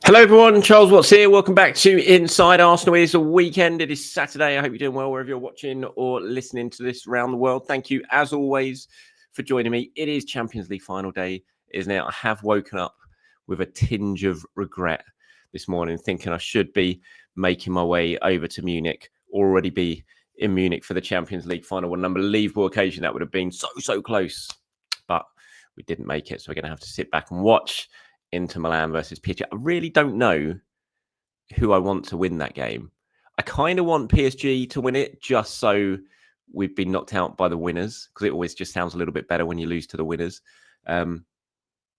Hello everyone, Charles Watts here. Welcome back to Inside Arsenal. It is a weekend. It is Saturday. I hope you're doing well wherever you're watching or listening to this around the world. Thank you, as always, for joining me. It is Champions League final day, isn't it? I have woken up with a tinge of regret this morning, thinking I should be making my way over to Munich, already be in Munich for the Champions League final. What an unbelievable occasion that would have been, so close. But we didn't make it, so we're going to have to sit back and watch Inter Milan versus PSG. I really don't know who I want to win that game. I kind of want PSG to win it just so we've been knocked out by the winners, because it always just sounds a little bit better when you lose to the winners. But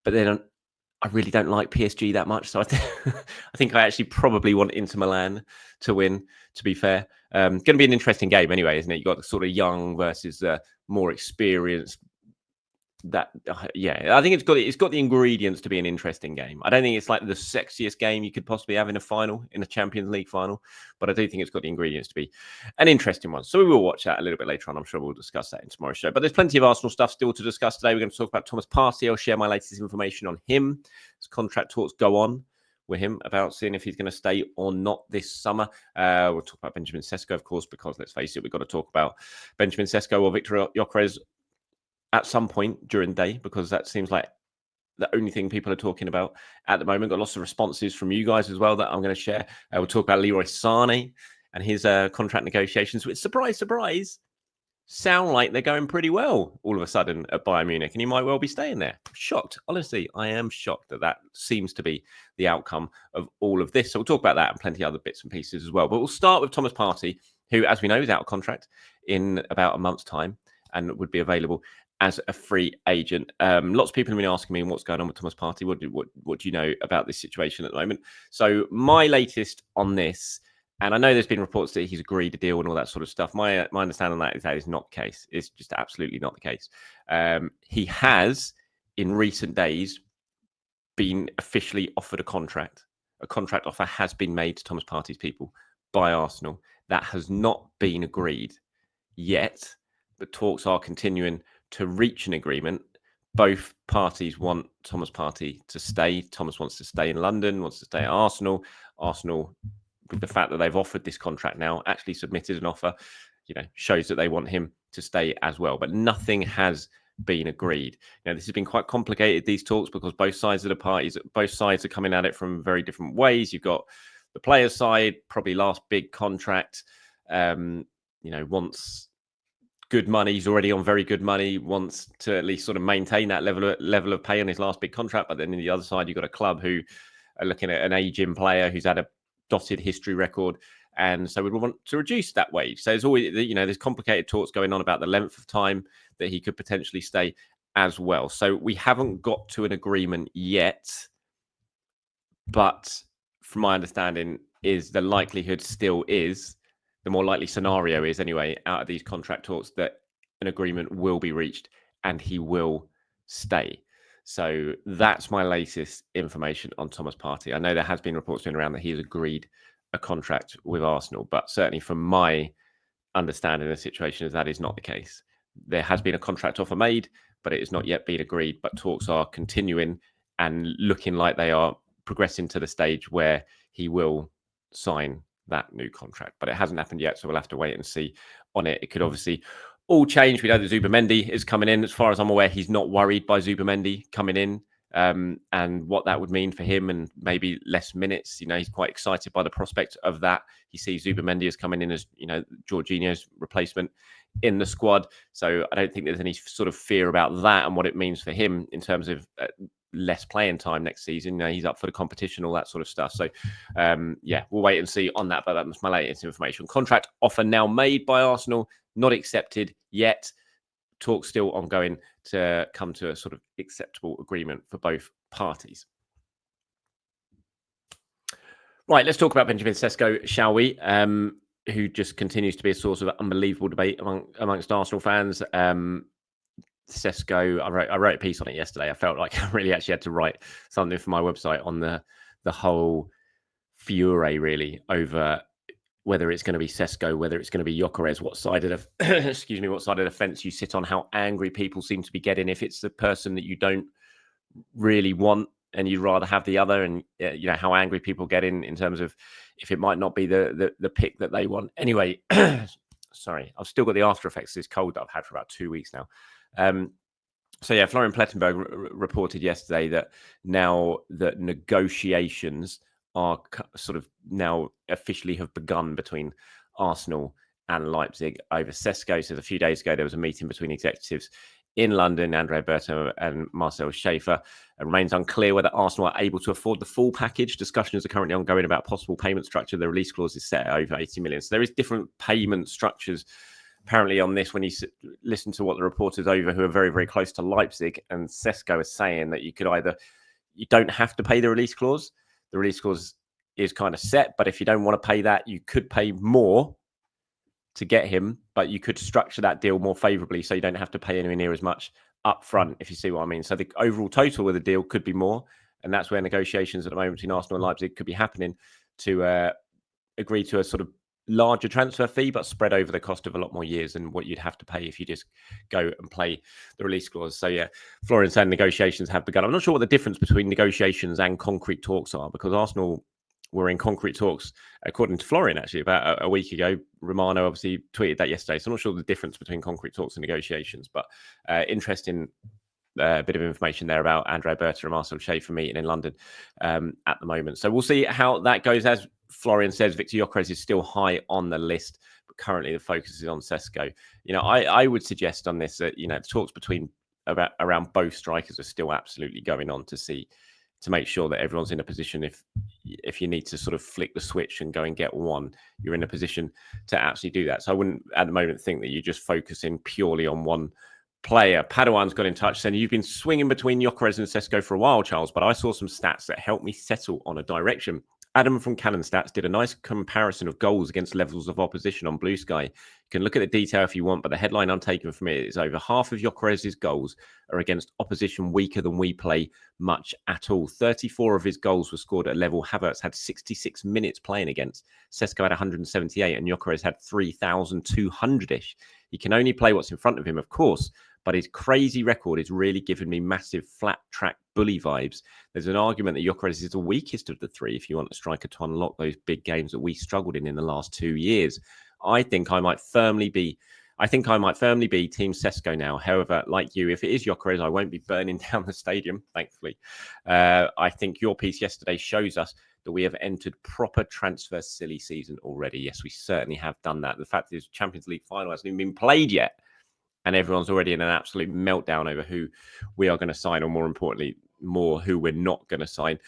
then I really don't like PSG that much. So I think I actually probably want Inter Milan to win, to be fair. Going to be an interesting game anyway, isn't it? You've got the sort of young versus more experienced. I think it's got the ingredients to be an interesting game. I don't think it's like the sexiest game you could possibly have in a Champions League final, but I do think it's got the ingredients to be an interesting one. So we will watch that a little bit later on. I'm sure we'll discuss that in tomorrow's show. But there's plenty of Arsenal stuff still to discuss today. We're going to talk about Thomas Partey. I'll share my latest information on him as contract talks go on with him about seeing if he's going to stay or not this summer. We'll talk about Benjamin Sesko, of course, because let's face it, we've got to talk about Benjamin Sesko or Victor Gyökeres at some point during the day, because that seems like the only thing people are talking about at the moment. Got lots of responses from you guys as well that I'm going to share. We'll talk about Leroy Sane and his contract negotiations, which, surprise, sound like they're going pretty well all of a sudden at Bayern Munich, and he might well be staying there. Shocked. Honestly, I am shocked that seems to be the outcome of all of this. So we'll talk about that and plenty of other bits and pieces as well. But we'll start with Thomas Partey, who, as we know, is out of contract in about a month's time and would be available as a free agent. Lots of people have been asking me what's going on with Thomas Partey. What do you know about this situation at the moment? So my latest on this, and I know there's been reports that he's agreed a deal and all that sort of stuff. My understanding on that is not the case. It's just absolutely not the case. He has, in recent days, been officially offered a contract. A contract offer has been made to Thomas Partey's people by Arsenal. That has not been agreed yet, but talks are continuing to reach an agreement. Both parties want Thomas Partey to stay. Thomas wants to stay in London, wants to stay at Arsenal. Arsenal, with the fact that they've offered this contract now, actually submitted an offer, shows that they want him to stay as well. But nothing has been agreed. Now, this has been quite complicated, these talks, because both sides are coming at it from very different ways. You've got the players' side, probably last big contract, wants good money. He's already on very good money, wants to at least sort of maintain that level of pay on his last big contract. But then on the other side, you've got a club who are looking at an aging player who's had a dotted history record, and so we want to reduce that wage. So there's always, there's complicated talks going on about the length of time that he could potentially stay as well. So we haven't got to an agreement yet, but from my understanding is the likelihood still is, the more likely scenario is anyway, out of these contract talks, that an agreement will be reached and he will stay. So that's my latest information on Thomas Partey. I know there has been reports going around that he has agreed a contract with Arsenal, but certainly from my understanding of the situation, that is not the case. There has been a contract offer made, but it has not yet been agreed. But talks are continuing and looking like they are progressing to the stage where he will sign that new contract. But it hasn't happened yet, so we'll have to wait and see on it. It could obviously all change. We know that Zubimendi is coming in. As far as I'm aware, he's not worried by Zubimendi coming in and what that would mean for him, and maybe less minutes. He's quite excited by the prospect of that. He sees Zubimendi as coming in as, Jorginho's replacement in the squad. So I don't think there's any sort of fear about that and what it means for him in terms of less playing time next season. He's up for the competition, all that sort of stuff. So we'll wait and see on that. But that's my latest information. Contract offer now made by Arsenal, not accepted yet. Talks still ongoing to come to a sort of acceptable agreement for both parties. Right, let's talk about Benjamin Sesko, shall we? Who just continues to be a source of unbelievable debate amongst Arsenal fans. Sesko, I wrote a piece on it yesterday. I felt like I really actually had to write something for my website on the whole furore really over whether it's going to be Sesko, whether it's going to be Gyökeres, what side of the what side of the fence you sit on, how angry people seem to be getting if it's the person that you don't really want and you'd rather have the other, and how angry people get in terms of if it might not be the pick that they want. Anyway, sorry, I've still got the after effects of this cold that I've had for about 2 weeks now. Florian Plettenberg reported yesterday that now that negotiations are sort of now officially have begun between Arsenal and Leipzig over Sesko. So a few days ago, there was a meeting between executives in London, Andrea Berto and Marcel Schaefer. It remains unclear whether Arsenal are able to afford the full package. Discussions are currently ongoing about possible payment structure. The release clause is set at over 80 million. So there is different payment structures apparently on this. When you listen to what the reporters over who are very, very close to Leipzig and Sesko are saying, that you don't have to pay the release clause. The release clause is kind of set, but if you don't want to pay that, you could pay more to get him, but you could structure that deal more favorably so you don't have to pay anywhere near as much up front, if you see what I mean. So the overall total of the deal could be more, and that's where negotiations at the moment between Arsenal and Leipzig could be happening to agree to a sort of larger transfer fee, but spread over the cost of a lot more years than what you'd have to pay if you just go and play the release clause. So yeah, Florian said negotiations have begun. I'm not sure what the difference between negotiations and concrete talks are, because Arsenal were in concrete talks, according to Florian, actually, about a week ago. Romano obviously tweeted that yesterday. So I'm not sure the difference between concrete talks and negotiations, but interesting bit of information there about Andrea Berta and Marcel Schaefer meeting in London at the moment. So we'll see how that goes. As Florian says, Victor Gyökeres is still high on the list, but currently the focus is on Sesko. I would suggest on this that, the talks around both strikers are still absolutely going on to make sure that everyone's in a position, if you need to sort of flick the switch and go and get one, you're in a position to actually do that. So I wouldn't at the moment think that you're just focusing purely on one player. Padawan's got in touch saying, you've been swinging between Gyökeres and Sesko for a while, Charles, but I saw some stats that helped me settle on a direction. Adam from Cannon Stats did a nice comparison of goals against levels of opposition on Blue Sky. You can look at the detail if you want, but the headline I'm taking from it is over half of Gyökeres' goals are against opposition weaker than we play much at all. 34 of his goals were scored at a level Havertz had 66 minutes playing against. Sesko had 178 and Gyökeres had 3,200-ish. He can only play what's in front of him, of course, but his crazy record is really giving me massive flat track bully vibes. There's an argument that Gyökeres is the weakest of the three if you want a striker to unlock those big games that we struggled in the last 2 years. I think I might firmly be Team Sesko now. However, like you, if it is Gyökeres, I won't be burning down the stadium, thankfully. I think your piece yesterday shows us that we have entered proper transfer silly season already. Yes, we certainly have done that. The fact is, Champions League final hasn't even been played yet, and everyone's already in an absolute meltdown over who we are going to sign, or more importantly, who we're not going to sign.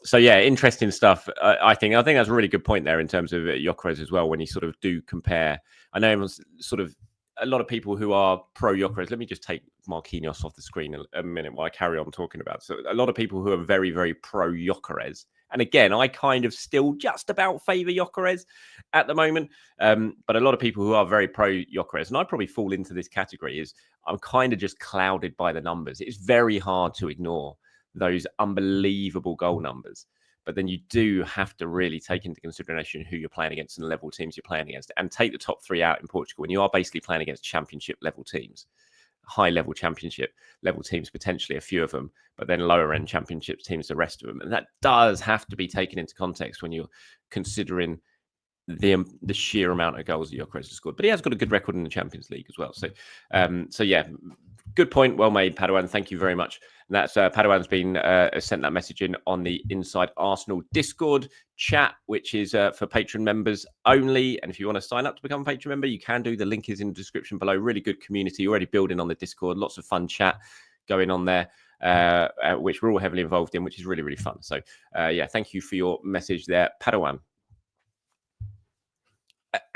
So yeah, interesting stuff. I think that's a really good point there in terms of Gyökeres as well. When you sort of do compare, I know everyone's sort of a lot of people who are pro Gyökeres. Let me just take Marquinhos off the screen a minute while I carry on talking about. So a lot of people who are very, very pro Gyökeres. And again, I kind of still just about favour Gyökeres at the moment. But a lot of people who are very pro Gyökeres, and I probably fall into this category, is I'm kind of just clouded by the numbers. It's very hard to ignore those unbelievable goal numbers. But then you do have to really take into consideration who you're playing against and the level teams you're playing against, and take the top three out in Portugal. And you are basically playing against championship level teams, high level championship level teams, potentially a few of them, but then lower end championship teams, the rest of them. And that does have to be taken into context when you're considering the sheer amount of goals that Gyökeres has scored. But he has got a good record in the Champions League as well. So yeah, good point. Well made, Padawan. Thank you very much. And that's Padawan's been sent that message in on the Inside Arsenal Discord chat, which is for Patreon members only. And if you want to sign up to become a Patreon member, you can do. The link is in the description below. Really good community already building on the Discord. Lots of fun chat going on there, which we're all heavily involved in, which is really, really fun. So yeah, thank you for your message there, Padawan.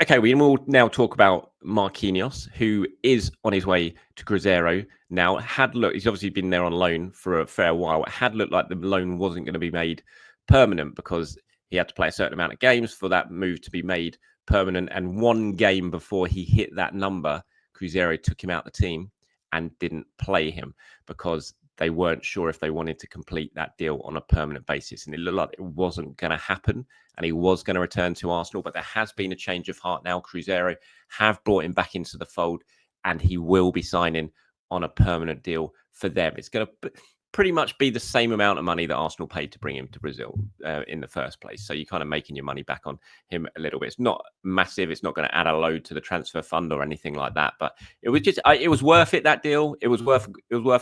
Okay, we will now talk about Marquinhos, who is on his way to Cruzeiro now. He's obviously been there on loan for a fair while. It had looked like the loan wasn't going to be made permanent because he had to play a certain amount of games for that move to be made permanent. And one game before he hit that number, Cruzeiro took him out of the team and didn't play him because they weren't sure if they wanted to complete that deal on a permanent basis. And it looked like it wasn't going to happen and he was going to return to Arsenal. But there has been a change of heart now. Cruzeiro have brought him back into the fold and he will be signing on a permanent deal for them. It's going to pretty much be the same amount of money that Arsenal paid to bring him to Brazil in the first place. So you're kind of making your money back on him a little bit. It's not massive. It's not going to add a load to the transfer fund or anything like that. But it was just, it was worth it, that deal. It was worth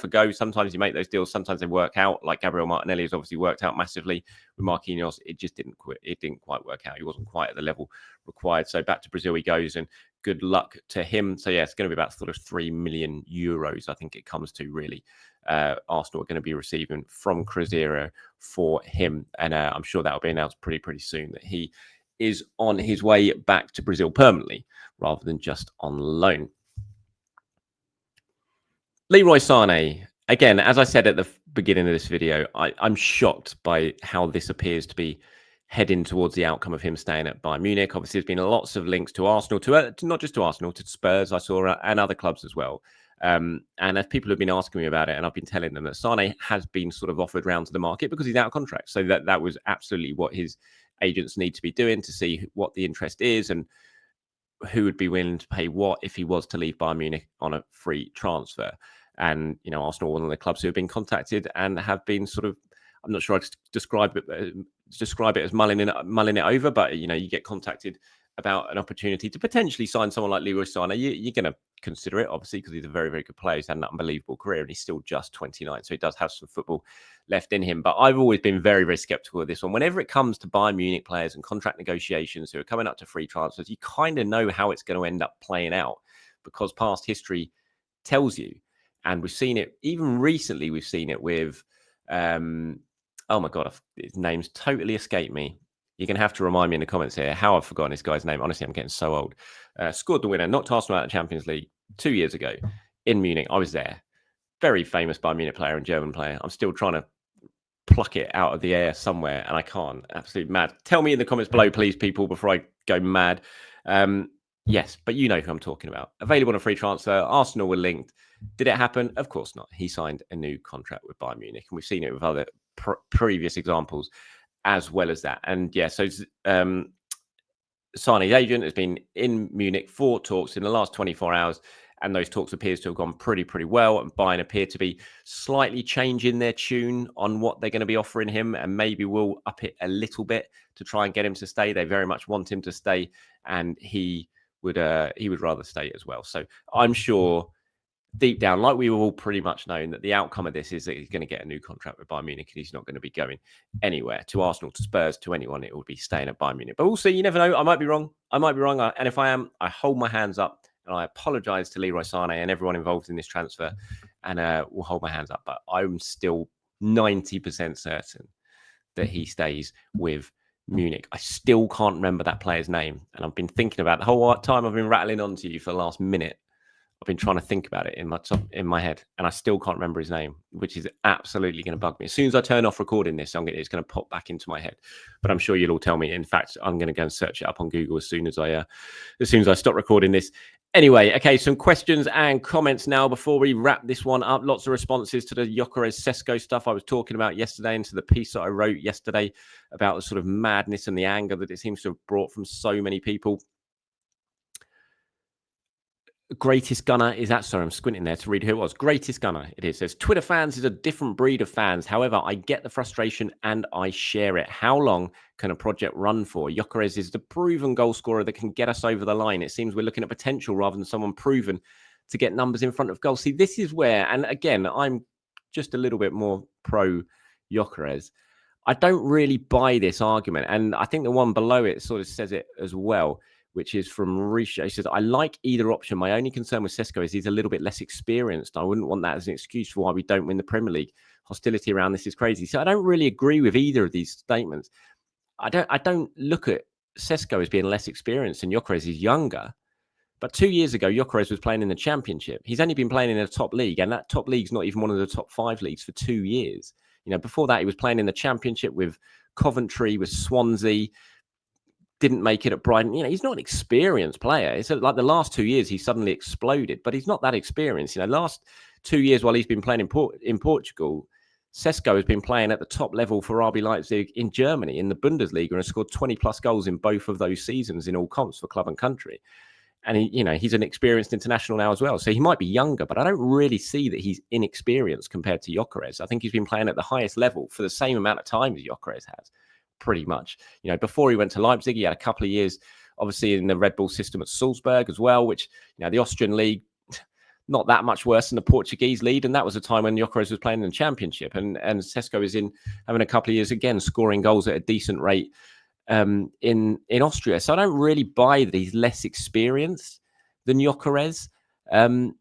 a go. Sometimes you make those deals. Sometimes they work out. Like Gabriel Martinelli has obviously worked out massively with Marquinhos. It just didn't quit. It didn't quite work out. He wasn't quite at the level required. So back to Brazil he goes, and good luck to him. So yeah, it's going to be about sort of 3 million euros. I think it comes to really. Arsenal are going to be receiving from Cruzeiro for him, and I'm sure that will be announced pretty soon that he is on his way back to Brazil permanently rather than just on loan. Leroy Sane, again, as I said at the beginning of this video, I'm shocked by how this appears to be heading towards the outcome of him staying at Bayern Munich. Obviously, there's been lots of links to Arsenal, to not just to Arsenal, to Spurs, I saw, and other clubs as well. And as people have been asking me about it, and I've been telling them that Sane has been sort of offered round to the market because he's out of contract. So that was absolutely what his agents need to be doing to see what the interest is and who would be willing to pay what if he was to leave Bayern Munich on a free transfer. And, you know, Arsenal are one of the clubs who have been contacted and have been sort of, I'm not sure I'd describe it as mulling it over, but, you know, you get contacted about an opportunity to potentially sign someone like Leroy Sane. You're going to consider it, obviously, because he's a very good player. He's had an unbelievable career and he's still just 29. So he does have some football left in him. But I've always been very skeptical of this one. Whenever it comes to Bayern Munich players and contract negotiations who are coming up to free transfers, you kind of know how it's going to end up playing out because past history tells you. And we've seen it, even recently, we've seen it with, oh my God, his name's totally escaped me. You're going to have to remind me in the comments here how I've forgotten this guy's name. Honestly, I'm getting so old. Scored the winner, knocked Arsenal out of the Champions League 2 years ago in Munich. I was there. Very famous Bayern Munich player and German player. I'm still trying to pluck it out of the air somewhere, and I can't. Absolutely mad. Tell me in the comments below, please, people, before I go mad. Yes, but you know who I'm talking about. Available on a free transfer. Arsenal were linked. Did it happen? Of course not. He signed a new contract with Bayern Munich, and we've seen it with other previous examples as well as that. And yeah, so Sane's agent has been in Munich for talks in the last 24 hours, and those talks appears to have gone pretty well. And Bayern appear to be slightly changing their tune on what they're going to be offering him, and maybe will up it a little bit to try and get him to stay. They very much want him to stay, and he would rather stay as well. So I'm sure deep down, like we were all pretty much known, that the outcome of this is that he's going to get a new contract with Bayern Munich and he's not going to be going anywhere. To Arsenal, to Spurs, to anyone, it would be staying at Bayern Munich. But we'll see. You never know. I might be wrong. And if I am, I hold my hands up and I apologise to Leroy Sane and everyone involved in this transfer, and will hold my hands up. But I'm still 90% certain that he stays with Munich. I still can't remember that player's name, and I've been thinking about it the whole time I've been rattling on to you for the last minute. I've been trying to think about it in my head, and I still can't remember his name, which is absolutely going to bug me. As soon as I turn off recording this, it's going to pop back into my head. But I'm sure you'll all tell me. In fact, I'm going to go and search it up on Google as soon as I stop recording this. Anyway, okay, some questions and comments now before we wrap this one up. Lots of responses to the Gyökeres Sesko stuff I was talking about yesterday, and to the piece that I wrote yesterday about the sort of madness and the anger that it seems to have brought from so many people. Greatest Gunner is that? Sorry, I'm squinting there to read who it was. Greatest Gunner, it is. It says, Twitter fans is a different breed of fans. However, I get the frustration and I share it. How long can a project run for? Gyökeres is the proven goal scorer that can get us over the line. It seems we're looking at potential rather than someone proven to get numbers in front of goals. See, this is where, and again, I'm just a little bit more pro Gyökeres. I don't really buy this argument. And I think the one below it sort of says it as well, which is from Risha. He says, I like either option. My only concern with Sesko is he's a little bit less experienced. I wouldn't want that as an excuse for why we don't win the Premier League. Hostility around this is crazy. So I don't really agree with either of these statements. I don't look at Sesko as being less experienced and Gyökeres is younger. But 2 years ago, Gyökeres was playing in the Championship. He's only been playing in a top league, and that top league's not even one of the top 5 leagues for 2 years. You know, before that, he was playing in the Championship with Coventry, with Swansea, didn't make it at Brighton. He's not an experienced player. It's like the last 2 years, he suddenly exploded, but he's not that experienced. Last 2 years while he's been playing in Portugal, Sesko has been playing at the top level for RB Leipzig in Germany, in the Bundesliga, and has scored 20 plus goals in both of those seasons in all comps for club and country. And he's an experienced international now as well. So he might be younger, but I don't really see that he's inexperienced compared to Gyökeres. I think he's been playing at the highest level for the same amount of time as Gyökeres has, pretty much. Before he went to Leipzig, he had a couple of years, obviously, in the Red Bull system at Salzburg as well, which, the Austrian league, not that much worse than the Portuguese league. And that was a time when Gyökeres was playing in the Championship. And Sesko is having a couple of years, again, scoring goals at a decent rate in Austria. So I don't really buy that he's less experienced than Gyökeres. And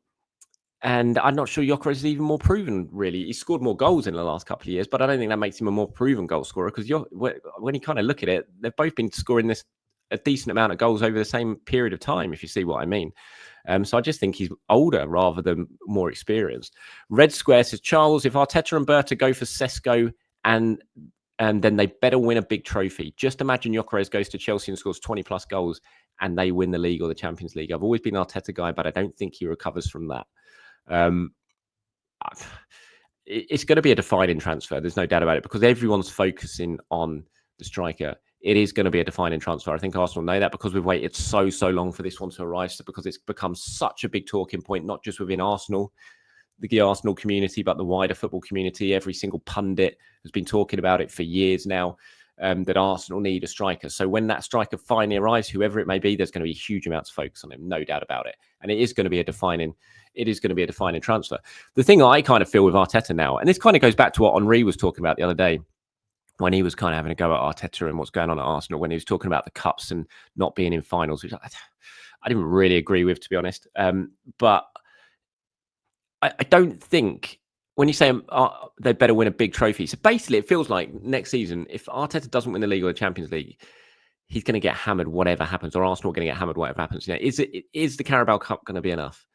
I'm not sure Gyökeres is even more proven, really. He's scored more goals in the last couple of years, but I don't think that makes him a more proven goal scorer, because when you kind of look at it, they've both been scoring a decent amount of goals over the same period of time, if you see what I mean. So I just think he's older rather than more experienced. Red Square says, Charles, if Arteta and Berta go for Sesko and then they better win a big trophy. Just imagine Gyökeres goes to Chelsea and scores 20 plus goals and they win the league or the Champions League. I've always been an Arteta guy, but I don't think he recovers from that. It's going to be a defining transfer. There's no doubt about it, because everyone's focusing on the striker. It is going to be a defining transfer. I think Arsenal know that, because we've waited so long for this one to arrive. So because it's become such a big talking point, not just within Arsenal, the Arsenal community, but the wider football community. Every single pundit has been talking about it for years now, that Arsenal need a striker. So when that striker finally arrives, whoever it may be, there's going to be huge amounts of focus on him, no doubt about it. And it is going to be a defining transfer. The thing I kind of feel with Arteta now, and this kind of goes back to what Henry was talking about the other day, when he was kind of having a go at Arteta and what's going on at Arsenal, when he was talking about the cups and not being in finals, which I didn't really agree with, to be honest. But I don't think, when you say they better win a big trophy, so basically it feels like next season, if Arteta doesn't win the league or the Champions League, he's going to get hammered whatever happens, or Arsenal are going to get hammered whatever happens. Is the Carabao Cup going to be enough?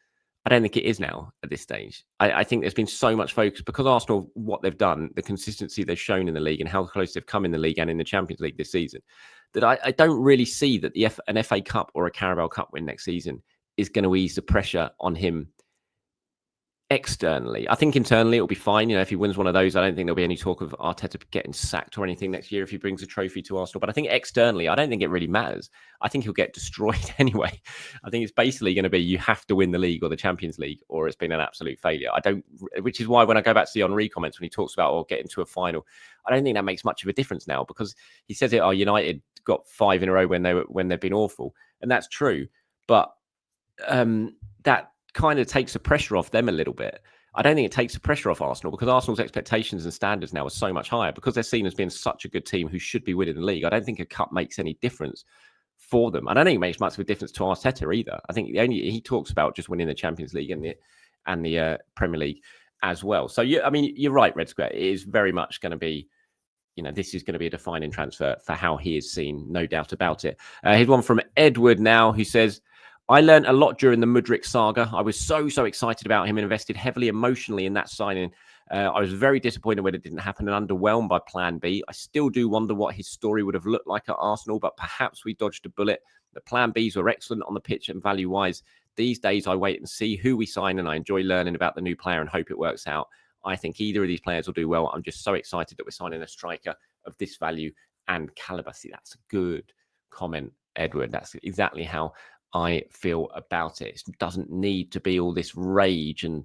I don't think it is now at this stage. I think there's been so much focus, because Arsenal, what they've done, the consistency they've shown in the league and how close they've come in the league and in the Champions League this season, that I don't really see that an FA Cup or a Carabao Cup win next season is going to ease the pressure on him externally. I think internally it'll be fine. If he wins one of those, I don't think there'll be any talk of Arteta getting sacked or anything next year if he brings a trophy to Arsenal. But I think externally, I don't think it really matters. I think he'll get destroyed anyway. I think it's basically going to be, you have to win the league or the Champions League, or it's been an absolute failure. Which is why when I go back to the Henry comments, when he talks about getting to a final, I don't think that makes much of a difference now, because he says United got 5 in a row when they've been awful, and that's true. But that kind of takes the pressure off them a little bit. I don't think it takes the pressure off Arsenal, because Arsenal's expectations and standards now are so much higher, because they're seen as being such a good team who should be winning the league. I don't think a cup makes any difference for them. I don't think it makes much of a difference to Arteta either. I think he talks about just winning the Champions League and the Premier League as well. So you're right, Red Square. It is very much going to be, this is going to be a defining transfer for how he is seen, no doubt about it. Here's one from Edward now, who says, I learned a lot during the Mudryk saga. I was so excited about him and invested heavily emotionally in that signing. I was very disappointed when it didn't happen and underwhelmed by Plan B. I still do wonder what his story would have looked like at Arsenal, but perhaps we dodged a bullet. The Plan Bs were excellent on the pitch and value-wise. These days, I wait and see who we sign, and I enjoy learning about the new player and hope it works out. I think either of these players will do well. I'm just so excited that we're signing a striker of this value and caliber. See, that's a good comment, Edward. That's exactly how I feel about it. It doesn't need to be all this rage and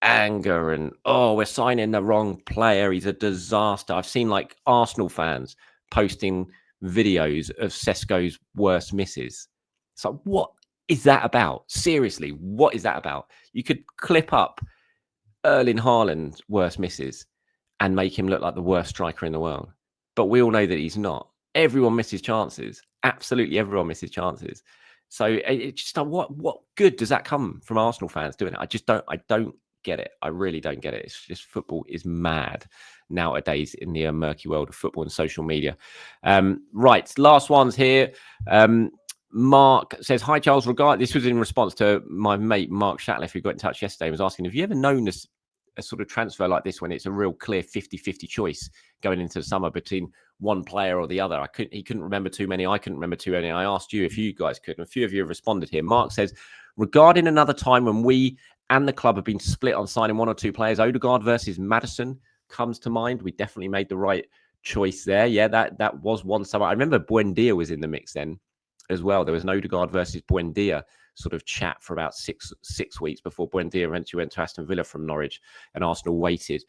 anger and, we're signing the wrong player, he's a disaster. I've seen like Arsenal fans posting videos of Sesko's worst misses. So what is that about? Seriously, what is that about? You could clip up Erling Haaland's worst misses and make him look like the worst striker in the world. But we all know that he's not. Everyone misses chances. Absolutely everyone misses chances. So it's just what good does that come from Arsenal fans doing it? I don't get it. I really don't get it. It's just, football is mad nowadays in the murky world of football and social media. Right, last one's here. Mark says, hi, Charles. This was in response to my mate, Mark Shatliff, who got in touch yesterday and was asking, have you ever known a a sort of transfer like this when it's a real clear 50-50 choice going into the summer between one player or the other. He couldn't remember too many. I couldn't remember too many. I asked you if you guys could, and a few of you have responded here. Mark says, regarding another time when we and the club have been split on signing one or two players, Odegaard versus Maddison comes to mind. We definitely made the right choice there. Yeah, that was one summer. I remember Buendia was in the mix then as well. There was an Odegaard versus Buendia sort of chat for about six weeks before Buendia eventually went to Aston Villa from Norwich, and Arsenal waited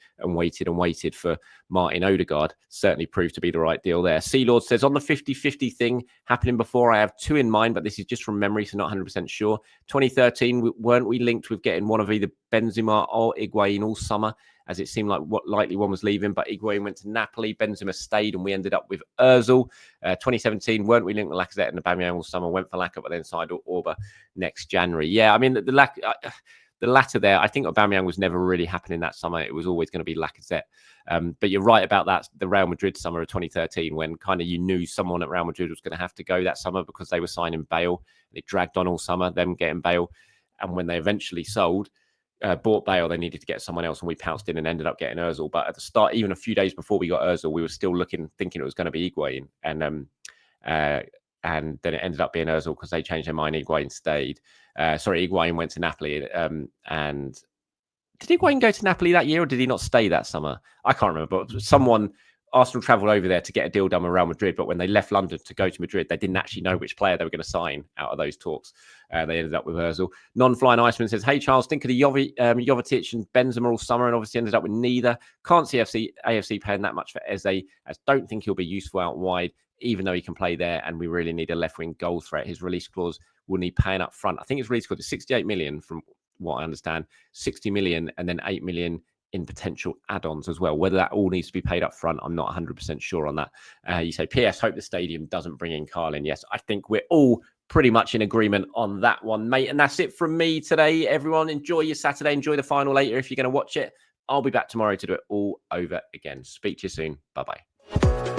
for Martin Odegaard. Certainly proved to be the right deal there. Sealord says, on the 50-50 thing happening before, I have two in mind, but this is just from memory, so not 100% sure. 2013, weren't we linked with getting one of either Benzema or Higuain all summer, as it seemed like what likely one was leaving, but Higuain went to Napoli, Benzema stayed, and we ended up with Ozil. 2017, weren't we linked with Lacazette and Aubameyang all summer, went for Lacazette, but then signed Orba next January. Yeah, I mean, the latter there, I think Aubameyang was never really happening that summer. It was always going to be Lacazette. But you're right about that, the Real Madrid summer of 2013, when kind of you knew someone at Real Madrid was going to have to go that summer because they were signing Bale. And it dragged on all summer, them getting Bale. And when they eventually bought Bale, they needed to get someone else, and we pounced in and ended up getting Ozil. But at the start, even a few days before we got Ozil, we were still thinking it was going to be Higuain. And then it ended up being Ozil because they changed their mind. Higuain stayed. Higuain went to Napoli. And did Higuain go to Napoli that year, or did he not stay that summer? I can't remember. But Arsenal travelled over there to get a deal done with Real Madrid, but when they left London to go to Madrid, they didn't actually know which player they were going to sign out of those talks. They ended up with Ozil. Non-Flying Iceman says, hey, Charles, think of the Jovetic and Benzema all summer, and obviously ended up with neither. Can't see AFC paying that much for Eze, as don't think he'll be useful out wide, even though he can play there, and we really need a left-wing goal threat. His release clause will need paying up front. I think his release clause is 68 million, from what I understand, 60 million, and then 8 million in potential add-ons as well. Whether that all needs to be paid up front, I'm not 100% sure on that. You say, P.S. hope the stadium doesn't bring in Carlin. Yes, I think we're all pretty much in agreement on that one, mate. And that's it from me today, everyone. Enjoy your Saturday. Enjoy the final later if you're going to watch it. I'll be back tomorrow to do it all over again. Speak to you soon. Bye-bye.